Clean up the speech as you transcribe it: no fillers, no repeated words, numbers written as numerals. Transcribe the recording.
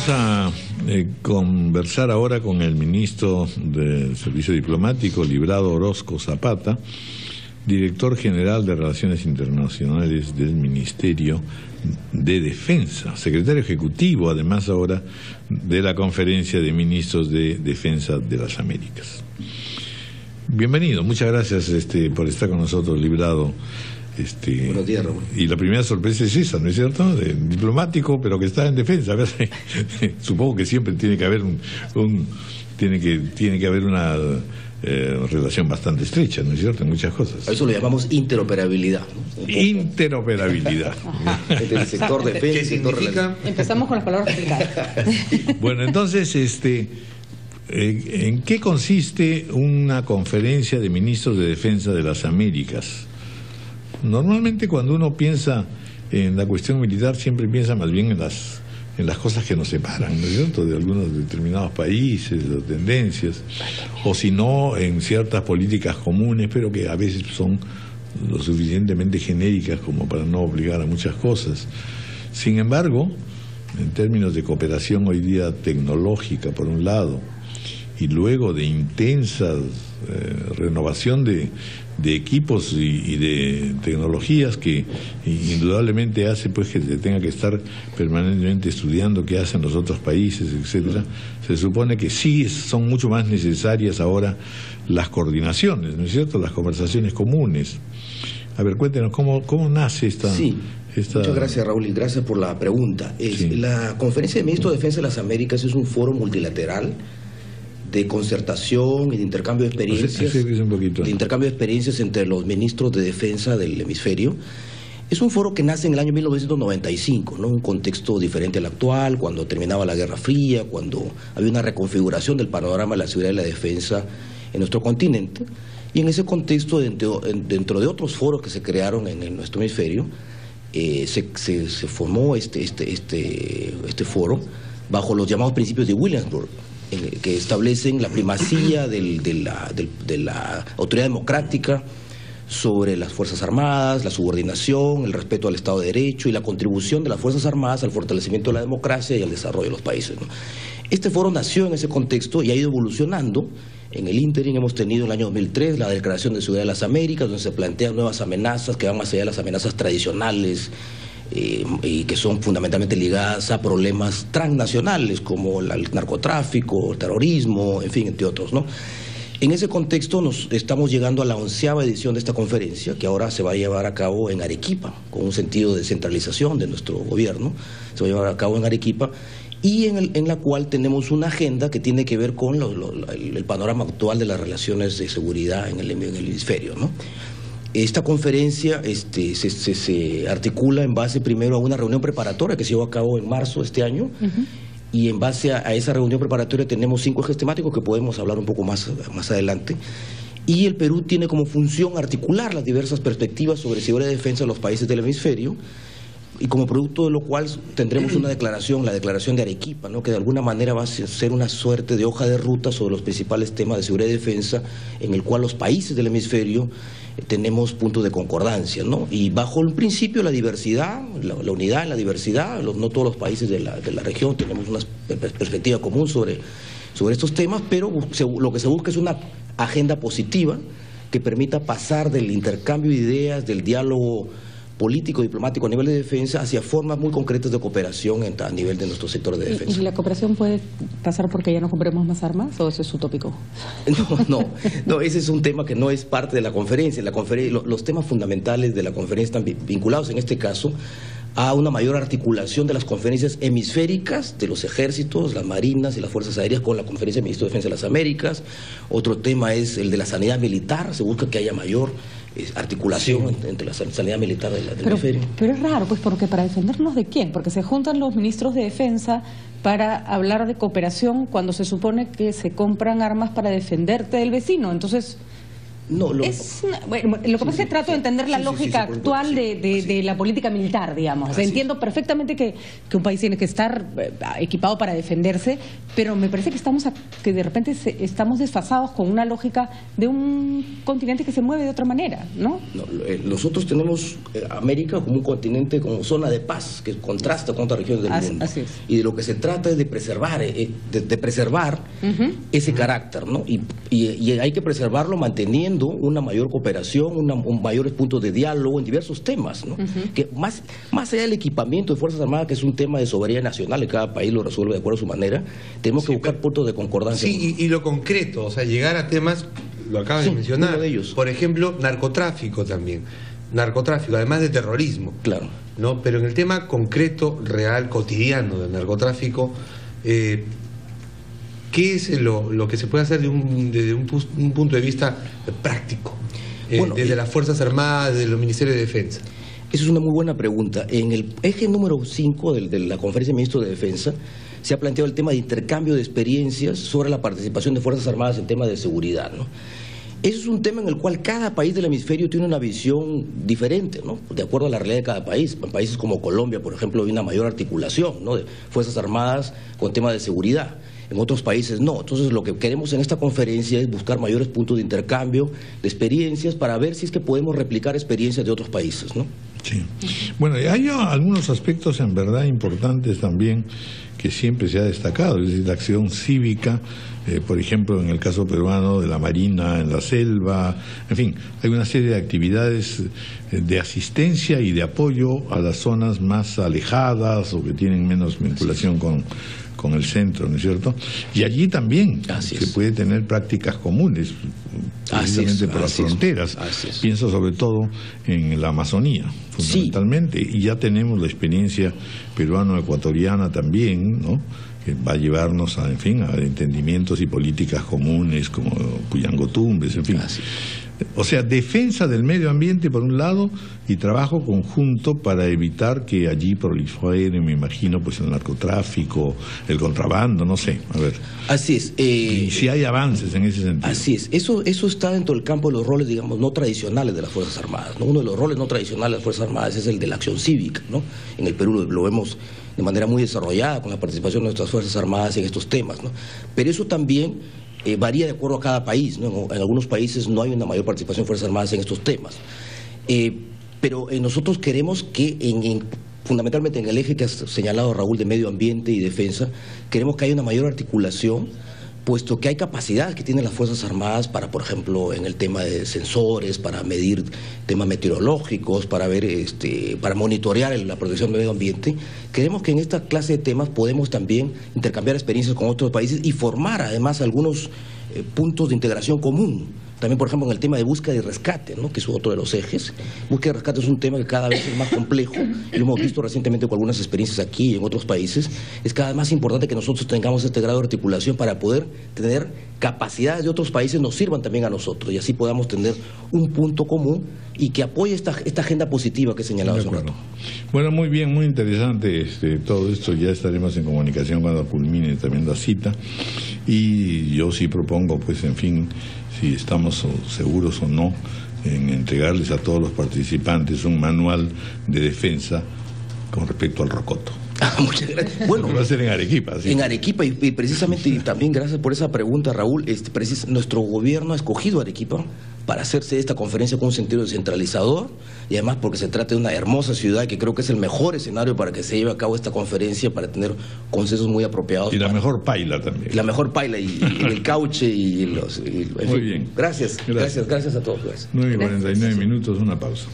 a conversar ahora con el ministro del Servicio Diplomático, Librado Orozco Zapata, director general de Relaciones Internacionales del Ministerio de Defensa, secretario ejecutivo, además ahora, de la Conferencia de Ministros de Defensa de las Américas. Bienvenido, muchas gracias por estar con nosotros, Librado. Buenos días, Raúl. Y la primera sorpresa es esa, ¿no es cierto? Diplomático, pero que está en defensa. Supongo que siempre tiene que haber tiene que haber una relación bastante estrecha, ¿no es cierto? En muchas cosas. A eso lo llamamos interoperabilidad, ¿no? Interoperabilidad. Entre el sector defensa y el sector relación. Empezamos con las palabras complicadas. Bueno, entonces, ¿en qué consiste una conferencia de ministros de defensa de las Américas? Normalmente cuando uno piensa en la cuestión militar siempre piensa más bien en las cosas que nos separan, ¿no es cierto?, de algunos determinados países o tendencias, o si no en ciertas políticas comunes, pero que a veces son lo suficientemente genéricas como para no obligar a muchas cosas. Sin embargo, en términos de cooperación hoy día tecnológica por un lado, y luego de intensa renovación de equipos y de tecnologías que indudablemente hace pues que se tenga que estar permanentemente estudiando qué hacen los otros países, etcétera. Se supone que sí son mucho más necesarias ahora las coordinaciones, ¿no es cierto?, las conversaciones comunes. A ver, cuéntenos cómo nace esta... Sí. Muchas gracias, Raúl, y gracias por la pregunta. Sí. La Conferencia de Ministros de Defensa de las Américas es un foro multilateral de concertación y de intercambio de experiencias, entre los ministros de defensa del hemisferio. Es un foro que nace en el año 1995, ¿no? Un contexto diferente al actual, cuando terminaba la Guerra Fría, cuando había una reconfiguración del panorama de la seguridad y la defensa en nuestro continente. Y en ese contexto, dentro de otros foros que se crearon en nuestro hemisferio, se formó este foro bajo los llamados principios de Williamsburg, que establecen la primacía de la autoridad democrática sobre las Fuerzas Armadas, la subordinación, el respeto al Estado de Derecho y la contribución de las Fuerzas Armadas al fortalecimiento de la democracia y al desarrollo de los países, ¿no? Este foro nació en ese contexto y ha ido evolucionando. En el ínterin hemos tenido en el año 2003 la Declaración de Seguridad de las Américas, donde se plantean nuevas amenazas que van más allá de las amenazas tradicionales, y que son fundamentalmente ligadas a problemas transnacionales como el narcotráfico, el terrorismo, en fin, entre otros, ¿no? En ese contexto estamos llegando a la 11ª edición de esta conferencia, que ahora se va a llevar a cabo en Arequipa, con un sentido de centralización de nuestro gobierno. Se va a llevar a cabo en Arequipa, y en la cual tenemos una agenda que tiene que ver con el panorama actual de las relaciones de seguridad en el hemisferio, ¿no? Esta conferencia se articula en base primero a una reunión preparatoria que se llevó a cabo en marzo de este año, y en base a esa reunión preparatoria tenemos 5 ejes temáticos que podemos hablar un poco más adelante. Y el Perú tiene como función articular las diversas perspectivas sobre seguridad y defensa de los países del hemisferio, y como producto de lo cual tendremos una declaración, la declaración de Arequipa, ¿no?, que de alguna manera va a ser una suerte de hoja de ruta sobre los principales temas de seguridad y defensa, en el cual los países del hemisferio tenemos puntos de concordancia, ¿no? Y bajo el principio la diversidad, la unidad en la diversidad, no todos los países de la región tenemos una perspectiva común sobre estos temas, pero lo que se busca es una agenda positiva que permita pasar del intercambio de ideas, del diálogo político, diplomático a nivel de defensa, hacia formas muy concretas de cooperación a nivel de nuestro sector de defensa. ¿Y la cooperación puede pasar porque ya no compremos más armas, o eso es utópico? No, ese es un tema que no es parte de la conferencia. Los temas fundamentales de la conferencia están vinculados, en este caso, a una mayor articulación de las conferencias hemisféricas de los ejércitos, las marinas y las fuerzas aéreas con la Conferencia de Ministros de Defensa de las Américas. Otro tema es el de la sanidad militar. Se busca que haya mayor articulación entre la sanidad militar del hemisferio. Pero es raro, pues, porque ¿para defendernos de quién? Porque se juntan los ministros de defensa para hablar de cooperación cuando se supone que se compran armas para defenderte del vecino. Entonces, No, lo que pasa es que trato de entender la lógica actual de la política militar, digamos. Entiendo perfectamente que un país tiene que estar equipado para defenderse, pero me parece que de repente estamos desfasados con una lógica de un continente que se mueve de otra manera, ¿no? Nosotros tenemos América como un continente, como zona de paz, que contrasta con otras regiones del mundo. Así es. Y de lo que se trata es de preservar, ese carácter, ¿no? Y hay que preservarlo manteniendo una mayor cooperación, un mayores puntos de diálogo en diversos temas, ¿no? Que más allá del equipamiento de Fuerzas Armadas, que es un tema de soberanía nacional y cada país lo resuelve de acuerdo a su manera, tenemos que buscar puntos de concordancia. Sí, y lo concreto, o sea, llegar a temas, lo acabas de mencionar, uno de ellos. Por ejemplo, narcotráfico también. Narcotráfico, además de terrorismo. Claro. ¿No? Pero en el tema concreto, real, cotidiano del narcotráfico, ¿qué es lo que se puede hacer desde un punto de vista práctico? Desde las Fuerzas Armadas, desde los Ministerios de Defensa. Esa es una muy buena pregunta. En el eje número 5 de la Conferencia de Ministros de Defensa se ha planteado el tema de intercambio de experiencias sobre la participación de Fuerzas Armadas en temas de seguridad, ¿no? Eso es un tema en el cual cada país del hemisferio tiene una visión diferente, ¿no? De acuerdo a la realidad de cada país. En países como Colombia, por ejemplo, hay una mayor articulación, ¿no?, de Fuerzas Armadas con temas de seguridad. En otros países no. Entonces lo que queremos en esta conferencia es buscar mayores puntos de intercambio de experiencias para ver si es que podemos replicar experiencias de otros países, ¿no? Sí. Bueno, hay algunos aspectos en verdad importantes también que siempre se ha destacado, es decir, la acción cívica, por ejemplo, en el caso peruano de la Marina en la selva, en fin, hay una serie de actividades de asistencia y de apoyo a las zonas más alejadas o que tienen menos vinculación con el centro, ¿no es cierto? Y allí también se puede tener prácticas comunes, precisamente por las fronteras. Pienso sobre todo en la Amazonía, fundamentalmente, y ya tenemos la experiencia peruano-ecuatoriana también, ¿no?, que va a llevarnos a, en fin, a entendimientos y políticas comunes como Puyangotumbes, en fin. O sea, defensa del medio ambiente por un lado y trabajo conjunto para evitar que allí prolifere, me imagino, pues el narcotráfico, el contrabando, no sé, a ver. Así es. Y si hay avances en ese sentido. Así es. Eso está dentro del campo de los roles, digamos, no tradicionales de las Fuerzas Armadas, ¿no? Uno de los roles no tradicionales de las Fuerzas Armadas es el de la acción cívica, ¿no? En el Perú lo vemos de manera muy desarrollada con la participación de nuestras Fuerzas Armadas en estos temas, ¿no? Pero eso también varía de acuerdo a cada país, ¿no? En algunos países no hay una mayor participación de Fuerzas Armadas en estos temas. Pero nosotros queremos que, fundamentalmente en el eje que has señalado, Raúl, de medio ambiente y defensa, queremos que haya una mayor articulación, puesto que hay capacidades que tienen las Fuerzas Armadas para, por ejemplo, en el tema de sensores, para medir temas meteorológicos, para ver, para monitorear la protección del medio ambiente. Creemos que en esta clase de temas podemos también intercambiar experiencias con otros países y formar además algunos puntos de integración común. También, por ejemplo, en el tema de búsqueda y rescate, ¿no?, que es otro de los ejes. Búsqueda y rescate es un tema que cada vez es más complejo, y lo hemos visto recientemente con algunas experiencias aquí y en otros países. Es cada vez más importante que nosotros tengamos este grado de articulación para poder tener capacidades de otros países nos sirvan también a nosotros, y así podamos tener un punto común y que apoye esta agenda positiva que he señalado hace un rato. Bueno, muy bien, muy interesante todo esto. Ya estaremos en comunicación cuando culmine también la cita, y yo sí propongo, pues, en fin, si estamos seguros o no, en entregarles a todos los participantes un manual de defensa con respecto al rocoto. Muchas gracias. Bueno, va a ser en Arequipa. ¿Sí? En Arequipa, y precisamente, y también gracias por esa pregunta, Raúl. Nuestro gobierno ha escogido Arequipa para hacerse esta conferencia con un sentido descentralizador, y además porque se trata de una hermosa ciudad que creo que es el mejor escenario para que se lleve a cabo esta conferencia, para tener consensos muy apropiados. Y la mejor paila también. La mejor paila y el cauche y los... Muy bien. Gracias a todos. 9:49 minutos, una pausa.